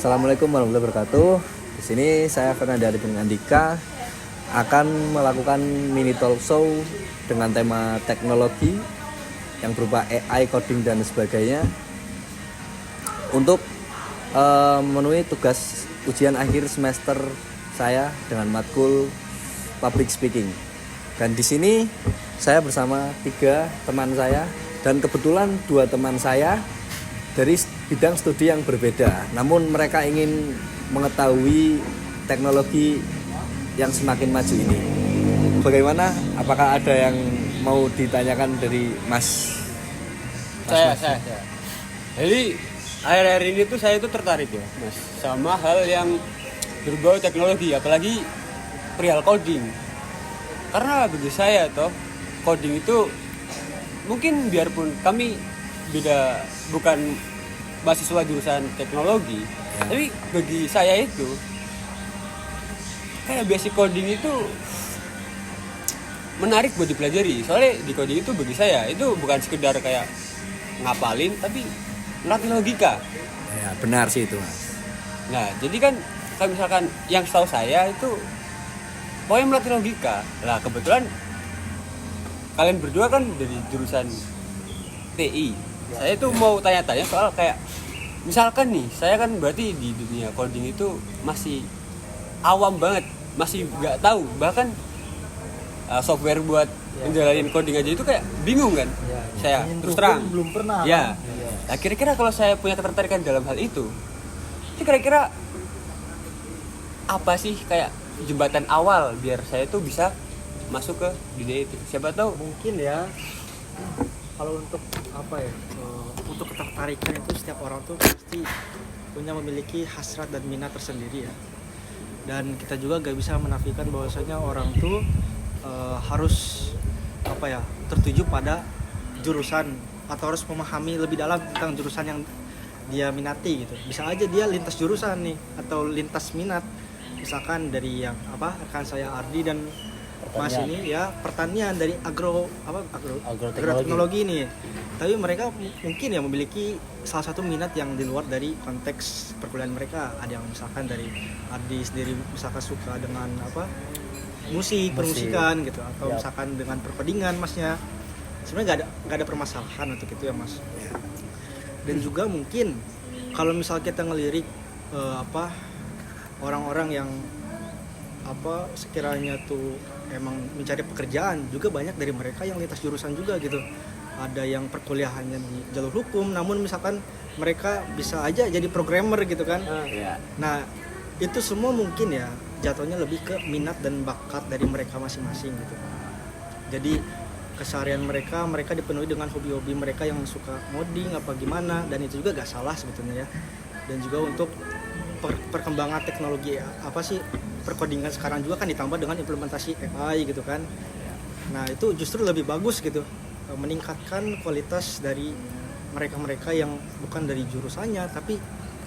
Assalamualaikum warahmatullahi wabarakatuh. Di sini saya Fernanda Arifin Andika akan melakukan mini talk show dengan tema teknologi yang berupa AI, coding dan sebagainya untuk memenuhi tugas ujian akhir semester saya dengan matkul public speaking. Dan di sini saya bersama 3 teman saya dan kebetulan 2 teman saya dari bidang studi yang berbeda, namun mereka ingin mengetahui teknologi yang semakin maju ini. Bagaimana? Apakah ada yang mau ditanyakan dari Mas? Saya. Jadi akhir-akhir ini tuh saya tuh tertarik ya, Mas, sama hal yang berbau teknologi, apalagi perihal coding. Karena bagi saya toh coding itu mungkin biarpun kami bukan mahasiswa jurusan teknologi, tapi bagi saya itu kayak basic coding itu menarik buat dipelajari. Soalnya di coding itu bagi saya itu bukan sekedar kayak ngapalin, tapi melatih logika. Ya, benar sih itu, Mas. Nah, jadi kan kalau misalkan yang setahu saya itu pokoknya melatih logika. Lah kebetulan kalian berdua kan dari jurusan TI. Saya tuh mau tanya-tanya soal kayak misalkan nih, saya kan berarti di dunia coding itu masih awam banget, masih nggak tahu, bahkan software buat menjalanin coding aja itu kayak bingung kan. Saya terus terang belum pernah. ya. Nah, kira-kira kalau saya punya ketertarikan dalam hal itu kira-kira apa sih kayak jembatan awal biar saya tuh bisa masuk ke dunia itu? Siapa tahu Mungkin ya, kalau untuk apa ya, untuk ketertarikan itu setiap orang tuh pasti memiliki hasrat dan minat tersendiri ya. Dan kita juga gak bisa menafikan bahwasanya orang tuh harus apa ya, tertuju pada jurusan atau harus memahami lebih dalam tentang jurusan yang dia minati gitu. Bisa aja dia lintas jurusan nih atau lintas minat. Misalkan dari yang rekan saya Ardi dan Mas ini ya pertanian dari agroteknologi ini. Tapi mereka mungkin ya memiliki salah satu minat yang di luar dari konteks perkuliahan mereka. Ada yang misalkan dari Ardi sendiri misalkan suka dengan musik, permusikan gitu, atau misalkan dengan perkodingan Masnya. Sebenarnya nggak ada permasalahan untuk itu ya, Mas. Dan juga mungkin kalau misal kita ngelirik orang-orang yang sekiranya tuh emang mencari pekerjaan, juga banyak dari mereka yang lintas jurusan juga gitu. Ada yang perkuliahannya di jalur hukum, namun misalkan mereka bisa aja jadi programmer gitu kan. Nah, itu semua mungkin ya jatuhnya lebih ke minat dan bakat dari mereka masing-masing gitu. Jadi keseharian mereka dipenuhi dengan hobi-hobi mereka yang suka ngoding apa gimana, dan itu juga gak salah sebetulnya ya. Dan juga untuk perkembangan teknologi perkodingan sekarang juga kan ditambah dengan implementasi AI gitu kan. Nah, itu justru lebih bagus gitu, meningkatkan kualitas dari mereka-mereka yang bukan dari jurusannya tapi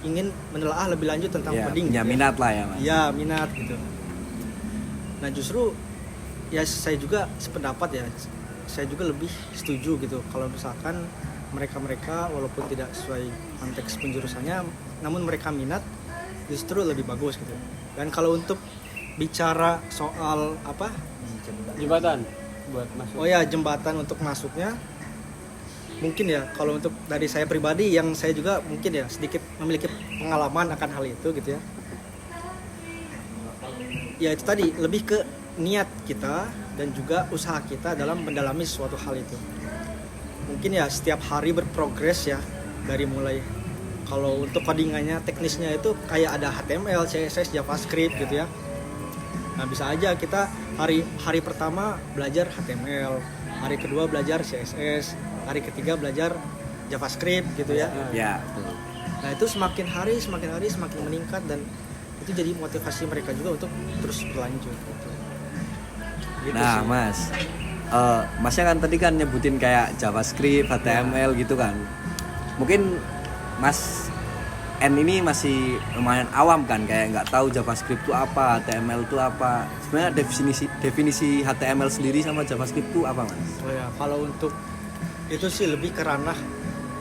ingin menelaah lebih lanjut tentang coding. Ya, minat lah ya, Mas. Ya, minat gitu. Nah, justru ya saya juga sependapat ya. Saya juga lebih setuju gitu kalau misalkan mereka walaupun tidak sesuai konteks penjurusannya, namun mereka minat, justru lebih bagus gitu. Dan kalau untuk bicara soal jembatan buat masuk? Jembatan untuk masuknya, mungkin ya kalau untuk dari saya pribadi yang saya juga mungkin ya sedikit memiliki pengalaman akan hal itu gitu ya. Ya itu tadi lebih ke niat kita dan juga usaha kita dalam mendalami suatu hal itu. Mungkin ya setiap hari berprogres ya, dari mulai kalau untuk codingannya teknisnya itu kayak ada HTML, CSS, JavaScript gitu ya. Nah, bisa aja kita hari pertama belajar HTML, hari kedua belajar CSS, hari ketiga belajar JavaScript gitu ya. Ya. Nah, itu semakin hari semakin meningkat, dan itu jadi motivasi mereka juga untuk terus berlanjut gitu. Nah, sih. Mas, Masnya kan tadi kan nyebutin kayak JavaScript, HTML gitu kan. Mungkin Mas N ini masih lumayan awam kan, kayak nggak tahu JavaScript itu apa, HTML itu apa. Sebenarnya definisi HTML sendiri sama JavaScript itu apa, Mas? Kalau untuk itu sih lebih ke ranah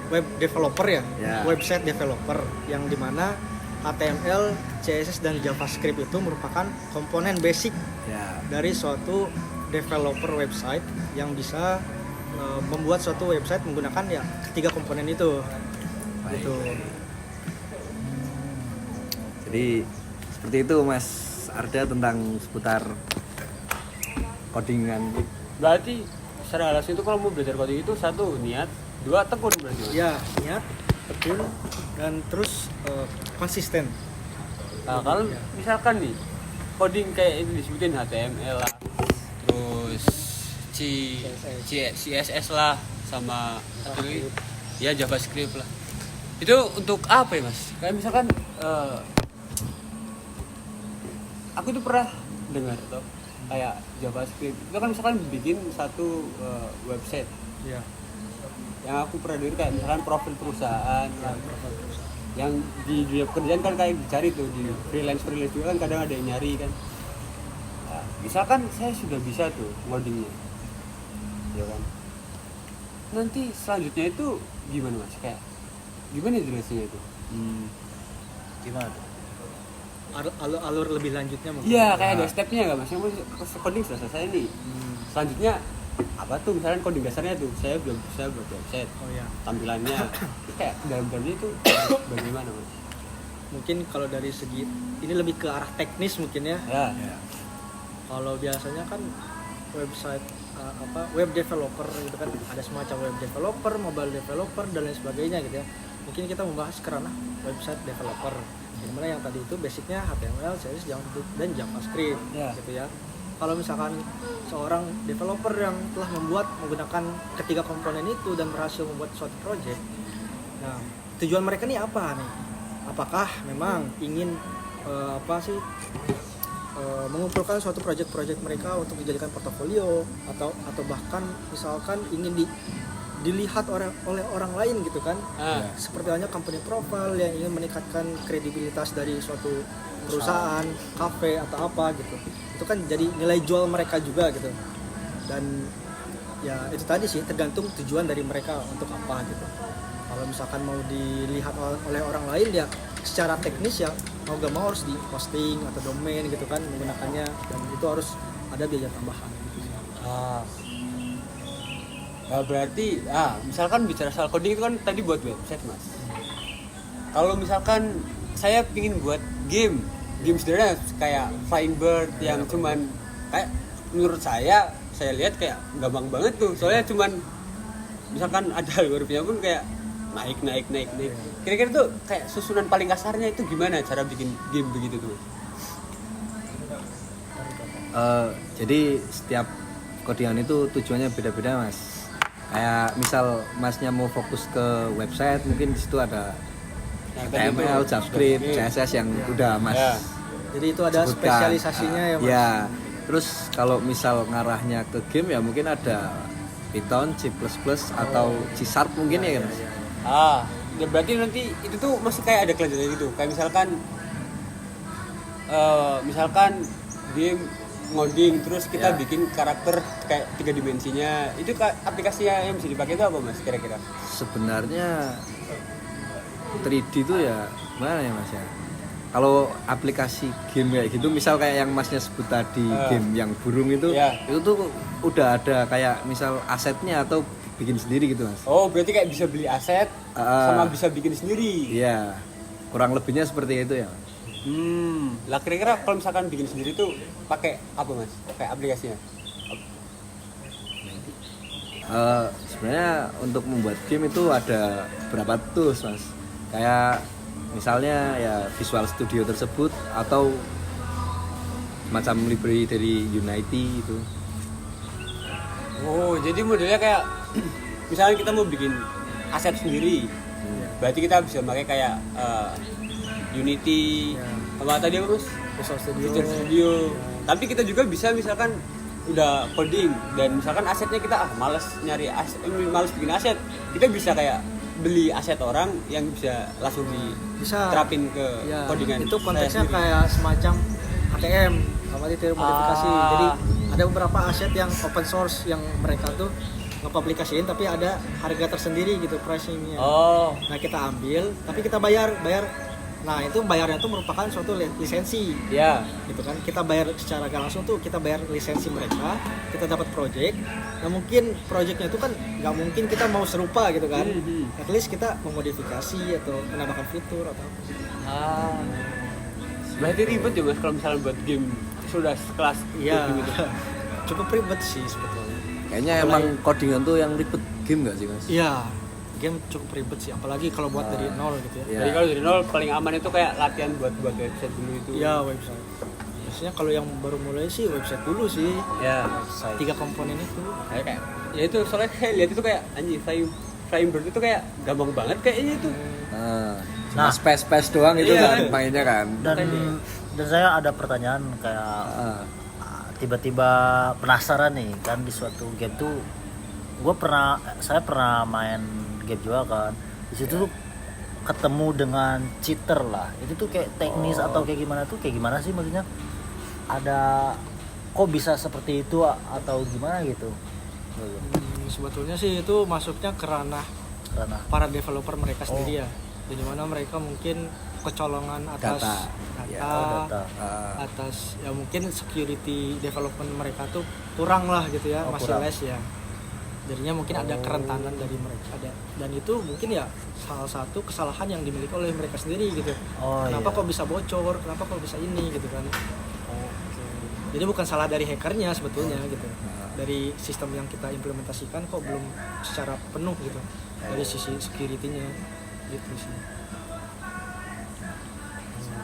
web developer ya. Website developer, yang dimana HTML, CSS dan JavaScript itu merupakan komponen basic Ya. dari suatu developer website yang bisa membuat suatu website menggunakan ya ketiga komponen itu. Baik, Gitu. baik. Jadi seperti itu Mas Arda tentang seputar codingan. Berarti secara alas itu kalau mau belajar coding itu satu niat, dua tekun berarti. Mas? Ya, niat, tekun, dan terus konsisten. Nah, kalau misalkan nih coding kayak ini disebutin HTML lah, terus CSS lah, sama satu lagi ya JavaScript lah. Itu untuk apa ya Mas? Kayak misalkan aku tuh pernah dengar tuh kayak JavaScript itu kan misalkan bikin satu website. Ya. Yang aku pernah dengar kayak misalkan profil perusahaan yang di dunia pekerjaan kan kayak dicari tuh di freelance juga kan kadang ada yang nyari kan. Nah, misalkan saya sudah bisa tuh ngodingnya, ya kan. Nanti selanjutnya itu gimana Mas? Kayak gimana jelasnya itu? Gimana tuh? Alur lebih lanjutnya mungkin. Iya, kayak ada stepnya nggak Mas? Yang coding sudah selesai nih. Selanjutnya apa tuh? Misalnya coding dasarnya tuh saya belum bisa buat website. Oh ya. Tampilannya kayak dalam-dalamnya itu bagaimana Mas? Mungkin kalau dari segi ini lebih ke arah teknis mungkin ya. Ya. Kalau biasanya kan website web developer gitu kan ada semacam web developer, mobile developer dan lain sebagainya gitu ya. Mungkin kita membahas kerana website developer. Dimana yang tadi itu basicnya HTML, CSS dan JavaScript gitu ya. Kalau misalkan seorang developer yang telah menggunakan ketiga komponen itu dan berhasil membuat suatu project, nah tujuan mereka nih apa nih? Apakah memang ingin mengumpulkan suatu project-project mereka untuk dijadikan portofolio atau bahkan misalkan ingin dilihat oleh orang lain gitu kan, seperti halnya company profile yang ingin meningkatkan kredibilitas dari suatu perusahaan, kafe atau apa gitu, itu kan jadi nilai jual mereka juga gitu. Dan ya itu tadi sih tergantung tujuan dari mereka untuk apa gitu. Kalau misalkan mau dilihat oleh orang lain ya secara teknis ya mau gak mau harus di hosting atau domain gitu kan menggunakannya, dan itu harus ada biaya tambahan gitu sih. Nah, berarti misalkan bicara soal coding itu kan tadi buat website Mas. Kalau misalkan saya pingin buat game sebenarnya kayak Flying Bird yang cuman kayak menurut saya lihat kayak gampang banget tuh, soalnya cuman misalkan ada algoritmanya pun kayak naik. Kira-kira tuh kayak susunan paling kasarnya itu gimana cara bikin game begitu tuh? Jadi setiap codingan itu tujuannya beda-beda Mas. Kayak misal Masnya mau fokus ke website, mungkin di situ ada HTML, JavaScript, CSS yang udah Mas. Ya. Jadi itu ada sebutkan. spesialisasinya ya Mas. Ya. Terus kalau misal ngarahnya ke game ya mungkin ada Python, C++ atau C# mungkin ya Mas. Ya berarti nanti itu tuh masih kayak ada kelanjutan gitu. Kayak misalkan game ngoding terus kita bikin karakter kayak 3 dimensinya. Itu aplikasinya yang bisa dipakai itu apa Mas kira-kira? Sebenarnya 3D itu ya mana ya Mas ya? Kalau aplikasi game kayak gitu, misal kayak yang Masnya sebut tadi game yang burung itu tuh udah ada kayak misal asetnya atau bikin sendiri gitu Mas. Oh, berarti kayak bisa beli aset sama bisa bikin sendiri. Iya. Kurang lebihnya seperti itu ya Mas. Lah kira-kira kalau misalkan bikin sendiri tuh pakai apa Mas? Kayak aplikasinya? Sebenarnya untuk membuat game itu ada beberapa tools Mas. Kayak misalnya ya Visual Studio tersebut atau macam library dari Unity itu. Oh, jadi modelnya kayak misalnya kita mau bikin aset sendiri. Berarti kita bisa pakai kayak Unity, apa tadi apa Mas? Visual Studio. Tapi kita juga bisa misalkan udah coding dan misalkan asetnya kita malas nyari aset, malas bikin aset, kita bisa kayak beli aset orang yang bisa langsung diterapin ke codingan. Itu konteksnya kayak semacam ATM sama modifikasi. Jadi ada beberapa aset yang open source yang mereka tuh ngepublikasiin tapi ada harga tersendiri gitu pricingnya. Nah kita ambil tapi kita bayar Nah itu bayarnya tuh merupakan suatu lisensi, Ya. gitu kan. Kita bayar secara gak langsung tuh, kita bayar lisensi mereka, kita dapat project. Nah mungkin projectnya itu kan nggak mungkin kita mau serupa gitu kan. At least kita memodifikasi atau menambahkan fitur atau apa. Ah. Berarti ribet ya mas kalau misalnya buat game sudah sekelas Iya, game itu. cukup ribet sih sebetulnya. Kayaknya emang codingan tuh yang ribet game nggak sih mas? Iya, game cukup ribet sih, apalagi kalau buat dari nol gitu ya. Iya. Jadi kalau dari nol paling aman itu kayak latihan buat website dulu itu. Iya, website. Biasanya kalau yang baru mulai sih website dulu sih. Ya. 3 komponen itu. Kayak ya itu soalnya saya lihat itu kayak anjing Framebird itu kayak gampang banget kayaknya itu. Cuma space doang itu Iya. kan mainnya kan. Dan saya ada pertanyaan kayak tiba-tiba penasaran nih kan, di suatu game tuh saya pernah main game juga kan, di situ tuh ketemu dengan cheater lah. Itu tuh kayak teknis atau kayak gimana sih maksudnya, ada kok bisa seperti itu atau gimana gitu. Sebetulnya sih itu masuknya ke ranah Karena para developer mereka sendiri ya. Di mana mereka mungkin kecolongan atas data. atas ya mungkin security development mereka tuh kurang lah gitu ya, masih kurang. less ya. Jadinya mungkin ada kerentanan dari mereka ada, dan itu mungkin ya salah satu kesalahan yang dimiliki oleh mereka sendiri gitu. Kenapa kok bisa bocor, kenapa kok bisa ini gitu kan. Jadi bukan salah dari hackernya sebetulnya gitu. Dari sistem yang kita implementasikan kok belum secara penuh gitu. Dari sisi security-nya gitu sih.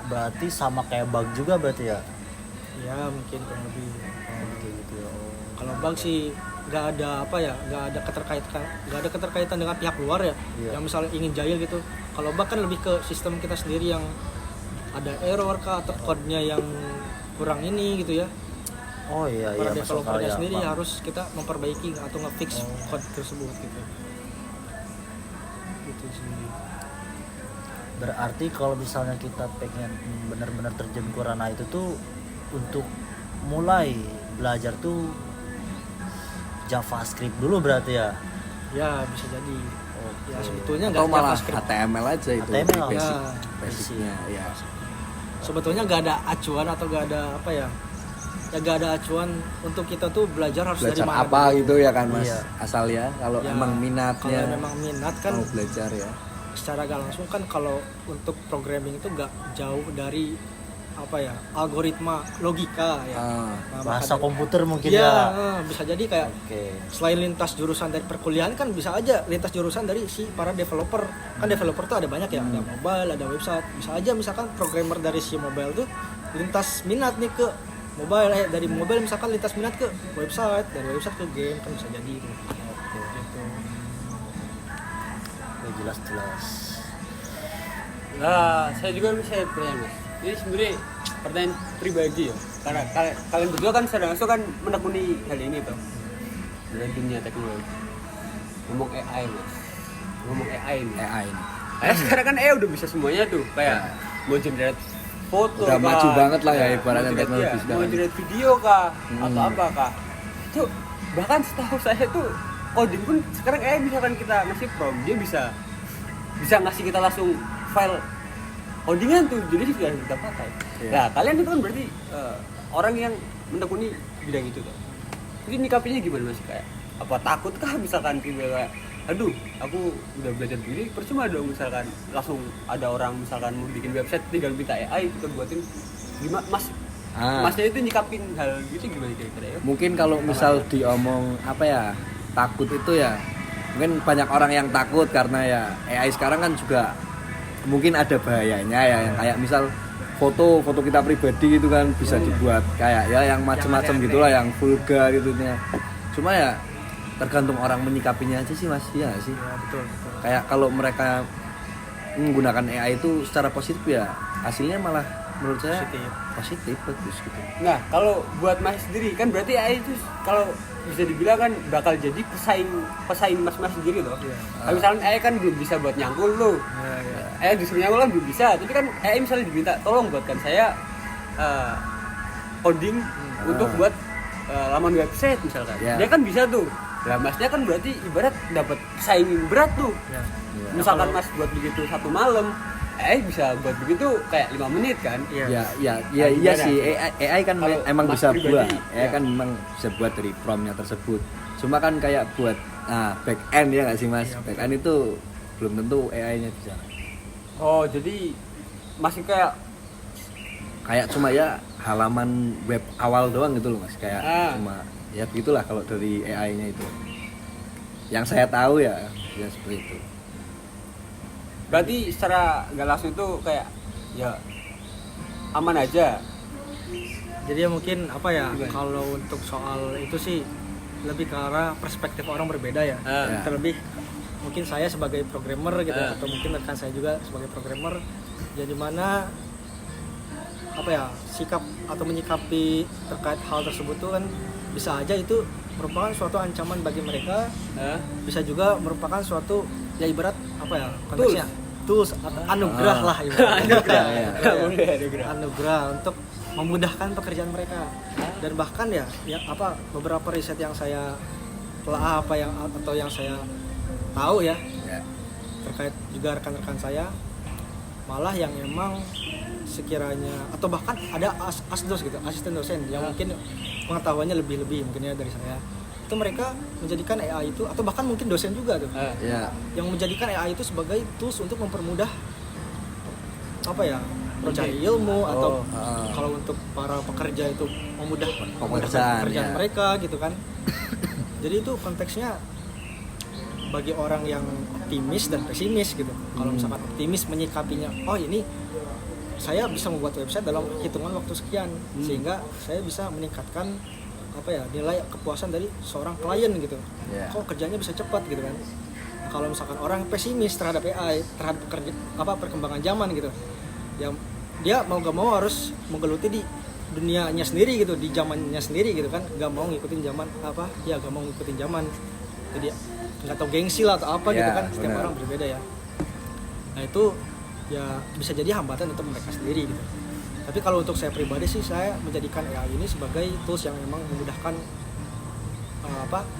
berarti sama kayak bug juga berarti ya. Ya mungkin kurang lebih. Gitu ya. Kalau bug sih nggak ada nggak ada keterkaitan dengan pihak luar ya. Iya. Yang misalnya ingin jahil gitu. Kalau bug kan lebih ke sistem kita sendiri yang ada error kah atau code-nya yang kurang ini gitu ya. Oh iya Para iya, masuk akal developernya ya, sendiri Bang. harus kita memperbaiki atau nge-fix code tersebut gitu. Gitu sih. Berarti kalau misalnya kita pengen benar-benar terjun ke ranah itu tuh, untuk mulai belajar tuh JavaScript dulu berarti ya. Ya bisa jadi. Ya sebetulnya Atau nggak malah JavaScript. HTML aja itu HTML, basicnya ya. Sebetulnya nggak ada acuan atau nggak ada apa ya. Ya nggak ada acuan untuk kita tuh belajar harus Belajar dari mana apa dulu. gitu ya kan mas, Iya. asal ya kalau Ya, emang minatnya kalau memang minat kan mau belajar ya. secara gak langsung kan kalau untuk programming itu nggak jauh dari apa ya, algoritma logika ya. Nah, Bahasa maka komputer mungkin ya, ya. bisa jadi kayak Oke. selain lintas jurusan dari perkuliahan kan bisa aja lintas jurusan dari si para developer. Kan developer tuh ada banyak ya, ada mobile, ada website. Bisa aja misalkan programmer dari si mobile tuh lintas minat nih ke mobile, dari mobile misalkan lintas minat ke website, dari website ke game, kan bisa jadi itu. Oke. Gitu. Oke, jelas. Nah, saya juga bisa bertanya mas. Ini sebenarnya pertanyaan pribadi ya. Karena kalian berdua kan secara langsung kan menekuni hal ini tuh dari dunia teknologi. Ngomong AI mas. Ngomong AI nih. AI ini Kayak sekarang kan AI udah bisa semuanya tuh. Kayak mau generate foto udah kah, maju banget lah ya mau ibaratnya generate- teknologi iya, sekarang. mau generate video kah atau apa kah. Itu bahkan setahu saya tuh coding pun sekarang AI misalkan kita ngasih prompt, dia bisa ngasih kita langsung file codingan tuh, jadi sudah kita pakai. Iya. Nah kalian itu kan berarti orang yang menekuni bidang itu tuh. Jadi nyikapinya gimana mas? Kayak apa takut kah misalkan tiba kayak aduh aku udah belajar begini percuma dong misalkan langsung ada orang misalkan mau bikin website tinggal minta AI kita buatin gimana mas? Masnya itu nyikapin hal gitu gimana kira-kira ya? Mungkin kalau misal diomong apa ya, takut itu ya mungkin banyak orang yang takut karena ya AI sekarang kan juga mungkin ada bahayanya ya, yang kayak misal foto kita pribadi gitu kan bisa dibuat kayak ya yang macam-macam gitulah, yang vulgar gitu ya. Cuma ya tergantung orang menyikapinya aja sih mas, ya sih. Ya betul. Kayak kalau mereka menggunakan AI itu secara positif ya hasilnya malah menurut saya positif bagus gitu. Nah kalau buat mas sendiri kan berarti AI itu kalau bisa dibilang kan bakal jadi pesaing mas sendiri loh. Kalau misalnya AI kan belum bisa buat nyangkul loh. AI disuruh nyangkul kan belum bisa, tapi kan AI misalnya diminta tolong buatkan saya coding untuk buat laman website misalkan. Dia kan bisa tuh. Lah masnya kan berarti ibarat dapat saing berat tuh. Misalkan mas buat begitu satu malam, AI bisa buat begitu kayak 5 menit kan. iya Nah, gimana sih, tuh? AI kan Kalau emang Mas bisa pribadi, buat, AI ya. kan memang bisa buat dari promnya tersebut. Cuma kan kayak buat back end ya nggak sih Mas? Back end itu belum tentu AI-nya bisa. Oh, jadi masih kayak Cuma ya halaman web awal doang gitu loh Mas, kayak cuma ya begitulah kalau dari AI-nya itu. Yang saya tahu ya seperti itu. berarti secara nggak langsung itu kayak ya aman aja. Jadi ya mungkin apa ya, Gimana? kalau untuk soal itu sih lebih ke arah perspektif orang berbeda ya. Ya. Terlebih mungkin saya sebagai programmer gitu Ah. atau mungkin rekan saya juga sebagai programmer, ya dimana apa ya, sikap atau menyikapi terkait hal tersebut tuh kan bisa aja itu merupakan suatu ancaman bagi mereka, bisa juga merupakan suatu ya ibarat apa ya konteksnya tools atau anugerah lah ibaratnya. Anugerah untuk memudahkan pekerjaan mereka. Dan bahkan ya apa beberapa riset yang saya telah atau yang saya tahu ya terkait juga rekan-rekan saya, malah yang emang sekiranya atau bahkan ada asdos gitu, asisten dosen yang mungkin pengetahuannya lebih mungkin ya dari saya, itu mereka menjadikan AI itu atau bahkan mungkin dosen juga tuh yang menjadikan AI itu sebagai tools untuk mempermudah apa ya mencari ilmu atau kalau untuk para pekerja itu memudahkan pekerjaan mereka gitu kan. Jadi itu konteksnya bagi orang yang optimis dan pesimis gitu. Kalau misalkan optimis menyikapinya, oh ini saya bisa membuat website dalam hitungan waktu sekian sehingga saya bisa meningkatkan apa ya nilai kepuasan dari seorang klien gitu. Kok kerjanya bisa cepat gitu kan. Kalau misalkan orang pesimis terhadap AI, terhadap perkembangan zaman gitu, yang dia mau gak mau harus menggeluti di dunianya sendiri gitu, di zamannya sendiri gitu kan, gak mau ngikutin zaman gak mau ngikutin zaman, jadi nggak tahu gengsi lah atau apa gitu kan, setiap orang berbeda ya. Nah itu ya bisa jadi hambatan untuk mereka sendiri gitu. Tapi kalau untuk saya pribadi sih, saya menjadikan AI ini sebagai tools yang memang memudahkan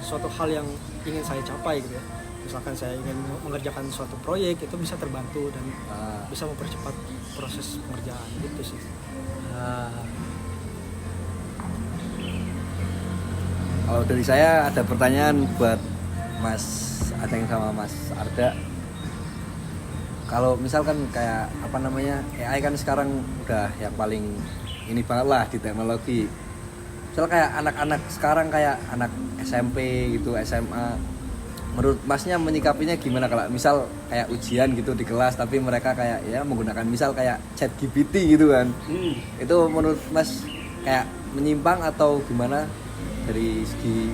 suatu hal yang ingin saya capai gitu ya. Misalkan saya ingin mengerjakan suatu proyek, itu bisa terbantu dan bisa mempercepat proses pengerjaan gitu sih. Kalau dari saya ada pertanyaan buat Mas Aceng sama Mas Arda. Kalau misalkan kayak AI kan sekarang udah yang paling ini banget lah di teknologi. Misal kayak anak-anak sekarang kayak anak SMP gitu, SMA, menurut Masnya menyikapinya gimana kalau misal kayak ujian gitu di kelas tapi mereka kayak ya menggunakan misal kayak ChatGPT gitu kan. Itu menurut Mas kayak menyimpang atau gimana dari segi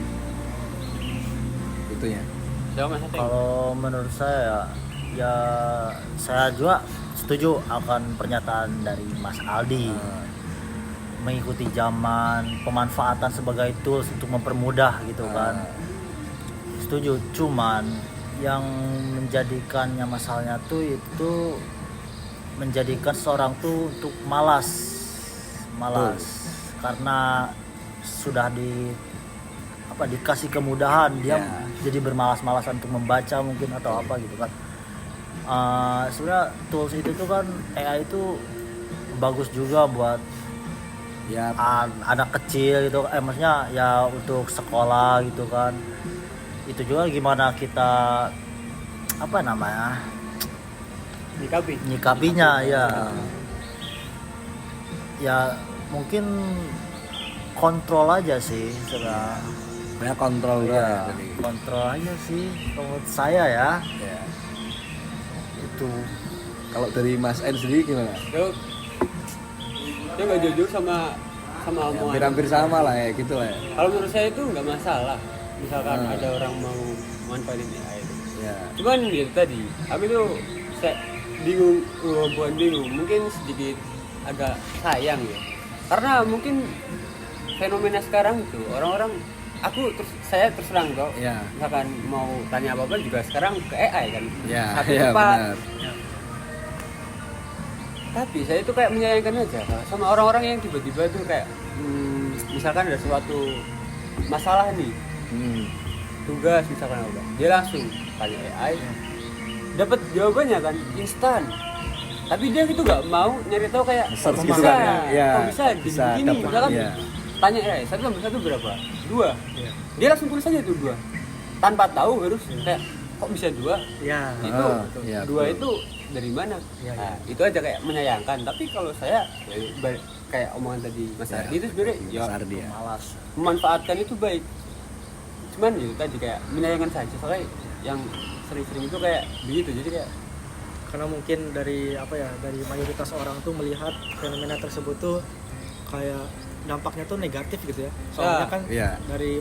itunya? Kalau menurut saya ya saya juga setuju akan pernyataan dari Mas Aldi. Mengikuti zaman, pemanfaatan sebagai tools untuk mempermudah gitu kan. Setuju, cuman yang menjadikannya masalahnya tuh itu menjadikan seorang tuh untuk malas karena sudah dikasih kemudahan, dia jadi bermalas-malasan untuk membaca mungkin atau apa gitu kan. Sebenarnya tools itu tuh kan, AI itu bagus juga buat anak kecil gitu, maksudnya ya untuk sekolah gitu kan. Itu juga gimana kita nyikapinya ya mungkin kontrol aja sih sebenarnya. Banyak kontrol Kontrol aja sih menurut saya ya. Itu Kalau dari Mas En sendiri gimana? Dia nggak jauh sama omongan. Hampir sama lah ya gitu lah ya. Kalau menurut saya itu nggak masalah. Misalkan ada orang mau manfaatin AI itu. Cuman ya tadi, aku tuh saya bukan bingung, mungkin sedikit agak sayang ya. Karena mungkin fenomena sekarang itu orang-orang saya terus terang kok. Misalkan mau tanya apa-apa juga sekarang ke AI kan. Satu cepat. Tapi saya itu kayak menyayangkan aja sama orang-orang yang tiba-tiba tuh kayak misalkan ada suatu masalah nih, tugas misalkan apa, dia langsung tanya AI, dapat jawabannya kan instan. tapi dia gitu nggak mau nyari tahu kayak Search kok gitu bisa, kan, ya. kok bisa Bisa gini, dapat, misalkan ya. tanya satu tambah satu berapa? 2. Iya. Dia langsung tulis aja tuh 2 tanpa tahu harus kayak kok bisa 2? Ya. Itu iya, 2 betul. itu dari mana? Iya, Nah, itu aja kayak menyayangkan. Tapi kalau saya ya, kayak omongan tadi Mas Ya, Ardi itu sebenarnya ya Mas Ardi, ya. malas. memanfaatkan itu baik. Cuman ya tadi kayak menyayangkan saja soalnya yang sering-sering itu kayak begitu. Jadi kayak Karena mungkin dari dari mayoritas orang tuh melihat fenomena tersebut tuh kayak dampaknya tuh negatif gitu ya. Soalnya kan Iya. dari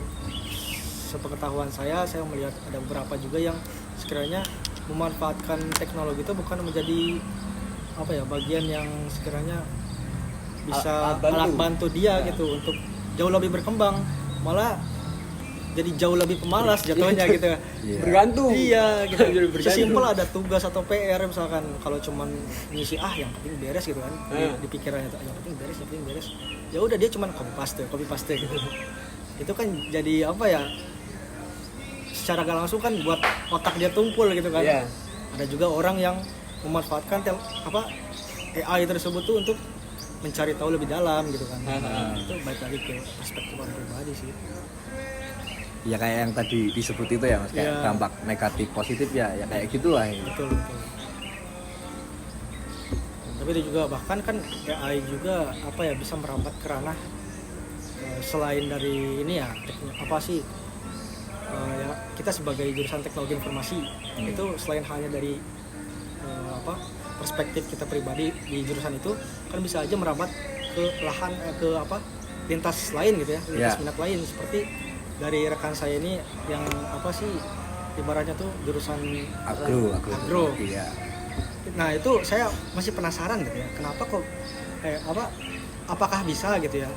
sepengetahuan saya melihat ada beberapa juga yang sekiranya memanfaatkan teknologi itu bukan menjadi bagian yang sekiranya bisa Alat bantu. alat bantu dia gitu untuk jauh lebih berkembang, malah jadi jauh lebih pemalas jatuhnya gitu. Iya. bergantung. Iya gitu. Jadi bergantung. Sesimpel ada tugas atau PR misalkan, kalau cuman ngisi yang penting beres gitu kan. Di pikirannya tuh yang penting beres. Ya udah dia cuman copy paste gitu. Itu kan jadi secara gak langsung kan buat otak dia tumpul gitu kan. Iya. Ada juga orang yang memanfaatkan AI tersebut tuh untuk mencari tahu lebih dalam gitu kan. Itu balik lagi ke perspektif orang pribadi sih. Ya kayak yang tadi disebut itu ya Mas, kayak Iya. dampak negatif positif ya kayak gitulah ya. Betul. Tapi itu juga bahkan kan AI juga bisa merambat ke ranah selain dari ini ya ya kita sebagai jurusan teknologi informasi itu selain hanya dari perspektif kita pribadi di jurusan itu kan bisa aja merambat ke lahan lintas lain gitu ya, lintas minat lain, seperti dari rekan saya ini yang ibaratnya tuh jurusan agro. Iya. Nah itu saya masih penasaran gitu ya, kenapa kok apakah bisa gitu ya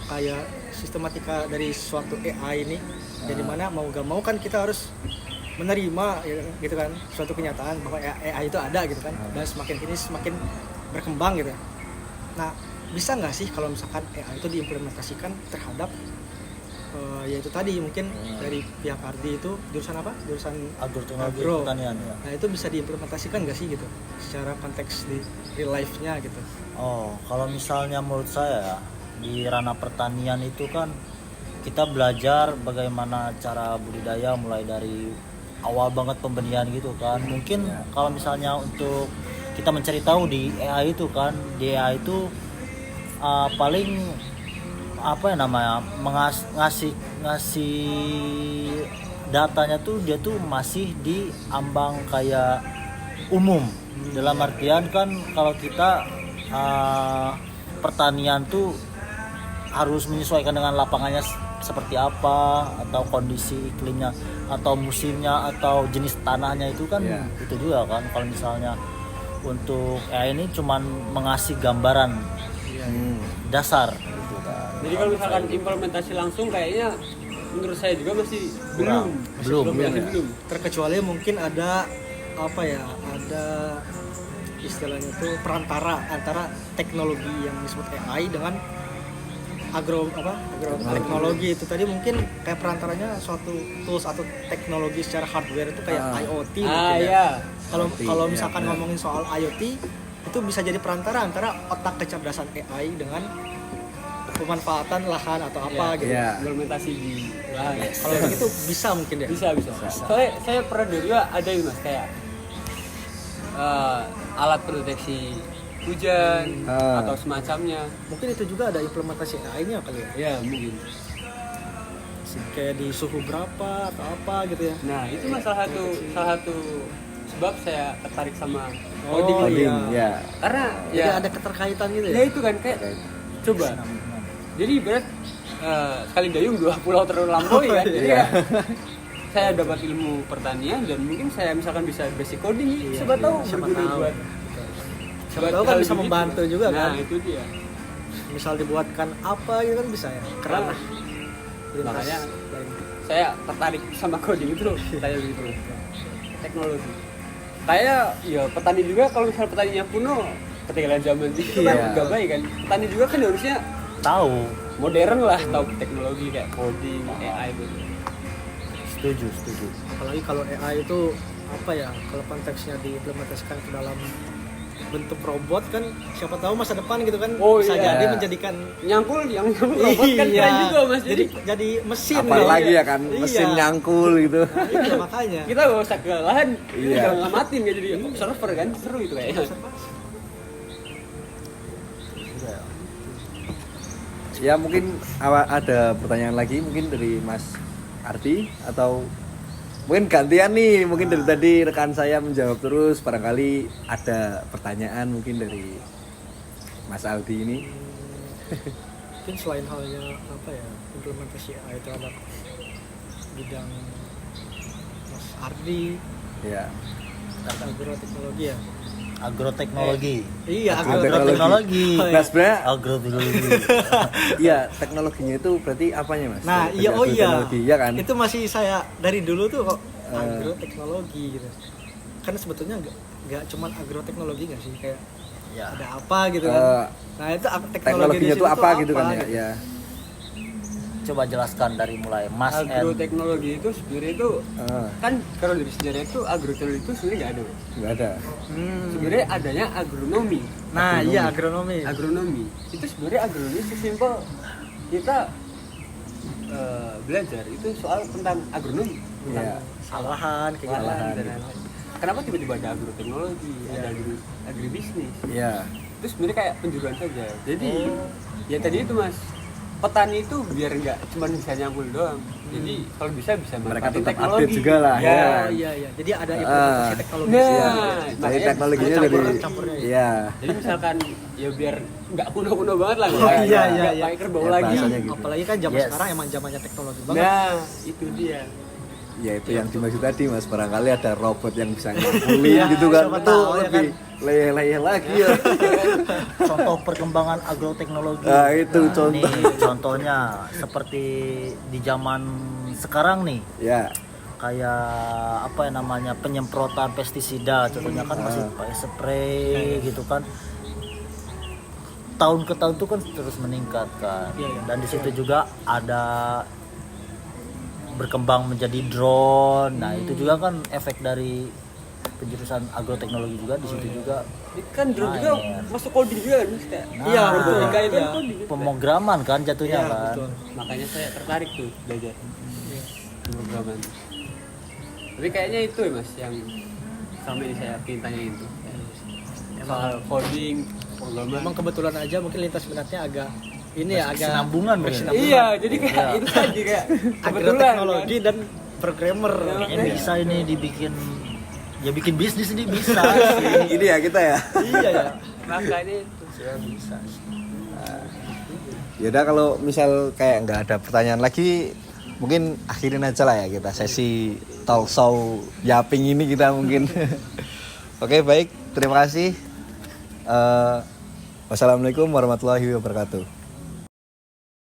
kayak sistematika dari suatu AI ini, jadi mana mau gak mau kan kita harus menerima gitu kan suatu kenyataan bahwa AI itu ada gitu kan, dan semakin berkembang gitu ya. Nah bisa nggak sih kalau misalkan AI itu diimplementasikan terhadap yaitu tadi mungkin dari pihak Ardi itu jurusan apa? Jurusan Agroteknologi agro. pertanian ya. Nah itu bisa diimplementasikan nggak sih gitu secara konteks di real life-nya gitu? Oh, kalau misalnya menurut saya di ranah pertanian itu kan kita belajar bagaimana cara budidaya mulai dari awal banget pembenihan gitu kan. Mungkin kalau misalnya untuk kita mencari tahu di AI itu kan, di AI itu paling ngasih datanya tuh dia tuh masih di ambang kayak umum. Dalam artian kan kalau kita pertanian tuh harus menyesuaikan dengan lapangannya seperti apa, atau kondisi iklimnya, atau musimnya, atau jenis tanahnya itu kan itu juga kan. Kalau misalnya untuk ini cuman mengasih gambaran dasar gitu kan. Jadi kalau misalkan implementasi langsung kayaknya menurut saya juga masih Kurang. belum. Terkecuali mungkin ada ada istilahnya tuh perantara antara teknologi yang disebut AI dengan agroteknologi itu tadi, mungkin kayak perantaranya suatu tools atau teknologi secara hardware itu kayak IoT mungkin ya. Kalau misalkan ngomongin soal IoT itu bisa jadi perantara antara otak kecerdasan AI dengan pemanfaatan lahan atau apa gitu. Implementasi di lahan. Kalau begitu bisa mungkin ya. Bisa. Soalnya saya pernah juga ada ini Mas kayak alat pendeteksi hujan atau semacamnya. Mungkin itu juga ada implementasi AI-nya kali ya. Ya mungkin. Kayak di suhu berapa atau apa gitu ya. Nah itu mas salah satu sebab saya tertarik sama Coding, coding. iya. Karena Jadi ada keterkaitan gitu ya. Ya itu kan kayak coba. Jadi berat sekali dayung 2 pulau terlampaui kan. Jadi ya saya dapat ilmu pertanian dan mungkin saya misalkan bisa basic coding, siapa tahu buat Siapa tahu kan bisa membantu juga kan. Nah itu dia. Misal dibuatkan apa gitu kan bisa ya. Keren lah. Makanya saya tertarik sama coding itu kayak gitu. Teknologi. Kayak ya petani juga, kalau misalnya petaninya kuno ketinggalan zaman itu kan gak baik kan. Petani juga kan harusnya Tahu. modern lah, tahu teknologi kayak coding, AI gitu. Setuju. Apalagi kalau AI itu kalau konteksnya diimplementasikan ke dalam bentuk robot kan, siapa tahu masa depan gitu kan Oh, bisa iya. jadi menjadikan Nyangkul robot kan keren juga mas. jadi mesin Apalagi ya kan Iya. mesin nyangkul gitu. Iya, makanya Kita gak usah kewalahan, kita Iya. tinggal ngamatin ya jadi observer kan, seru itu kayaknya. Ya mungkin ada pertanyaan lagi mungkin dari Mas Ardi atau mungkin gantian nih, mungkin dari tadi rekan saya menjawab terus, barangkali ada pertanyaan mungkin dari Mas Aldi ini. mungkin selain halnya apa ya, implementasi AI terhadap bidang Mas Ardi Ya. agroteknologi ya. Agroteknologi. Iya, Agroteknologi. Nah, sebenarnya Agroteknologi. iya, teknologinya itu berarti apanya, Mas? Nah, Dari iya, oh iya. agroteknologi, ya kan? Itu masih saya dari dulu tuh kok agroteknologi gitu. Kan sebetulnya nggak cuman agroteknologi nggak sih, kayak Ya. ada apa gitu kan. Nah, itu teknologi Teknologinya di itu situ apa gitu kan ya? gitu. Ya. Coba jelaskan dari mulai Mas N. Agroteknologi itu sebenarnya itu Ah, kan kalau dari sejarah itu agroteknologi itu sebenarnya nggak ada. Mas. nggak ada. Sebenarnya adanya agronomi. Nah, iya agronomi. Agronomi itu sebenarnya agronomi sesimpel kita belajar itu soal tentang agronomi, Iya. Salahan kayak gitu. olahan dan lain-lain. Kenapa tiba-tiba ada agroteknologi, ada agribisnis? Iya. Itu sebenarnya kayak penjuruan saja. Jadi ya tadi itu mas, petani itu biar nggak cuma bisa nyangkul doang. Jadi kalau bisa Mereka manfaatin tetap teknologi. update juga lah, Ya. ya. Oh iya iya. Jadi ada implementasi teknologi. Nah, Iya. makanya Jadi teknologinya campur- dari campurnya ya. iya. Jadi misalkan ya biar nggak kuno-kuno banget lah. Oh, nggak- iya, nggak iya, iya. pakai kerbau Ya, lagi. bahasanya gitu. Apalagi kan zaman Yes. sekarang emang zamannya teknologi banget. Nah, itu dia. Ya itu yang dimaksud tadi Mas, barangkali ada robot yang bisa ngangkulin Iya, gitu kan. siapa Itu tahu, ya lebih leyeh-leyeh lagi ya. Contoh perkembangan agroteknologi. Nah, itu contoh. Nih, contohnya seperti di zaman sekarang nih, Ya. kayak apa ya namanya, penyemprotan pestisida contohnya kan masih pakai spray gitu kan, tahun ke tahun tuh kan terus meningkat kan. Iya, iya. Dan di situ juga ada berkembang menjadi drone. Nah itu juga kan efek dari penjurusan agroteknologi juga di situ juga. Ini kan drone juga Main. masuk coding juga kan mas kayak. Iya, Nah, betul. Logika itu Iya. coding. pemrograman kan jatuhnya Iya, kan. betul. Makanya saya tertarik tuh belajar pemrograman. Tapi kayaknya itu ya mas yang selama ini saya pengen tanyain tuh. Soal coding, pemrograman. Memang kebetulan aja mungkin lintas minatnya agak ini ya agak Berkesinambungan, berkesinambungan. Iya, jadi kayak Iya. itu tadi kayak kebetulan Agroteknologi kan. dan programmer. Kayaknya bisa ini dibikin, ya bikin bisnis ini bisa Ini ya kita ya. Iya ya. Makanya itu. ya bisa. Yaudah kalau misal kayak nggak ada pertanyaan lagi, mungkin akhirin aja lah ya kita sesi talk show Yaping ini kita mungkin. Oke baik, terima kasih. Wassalamualaikum warahmatullahi wabarakatuh.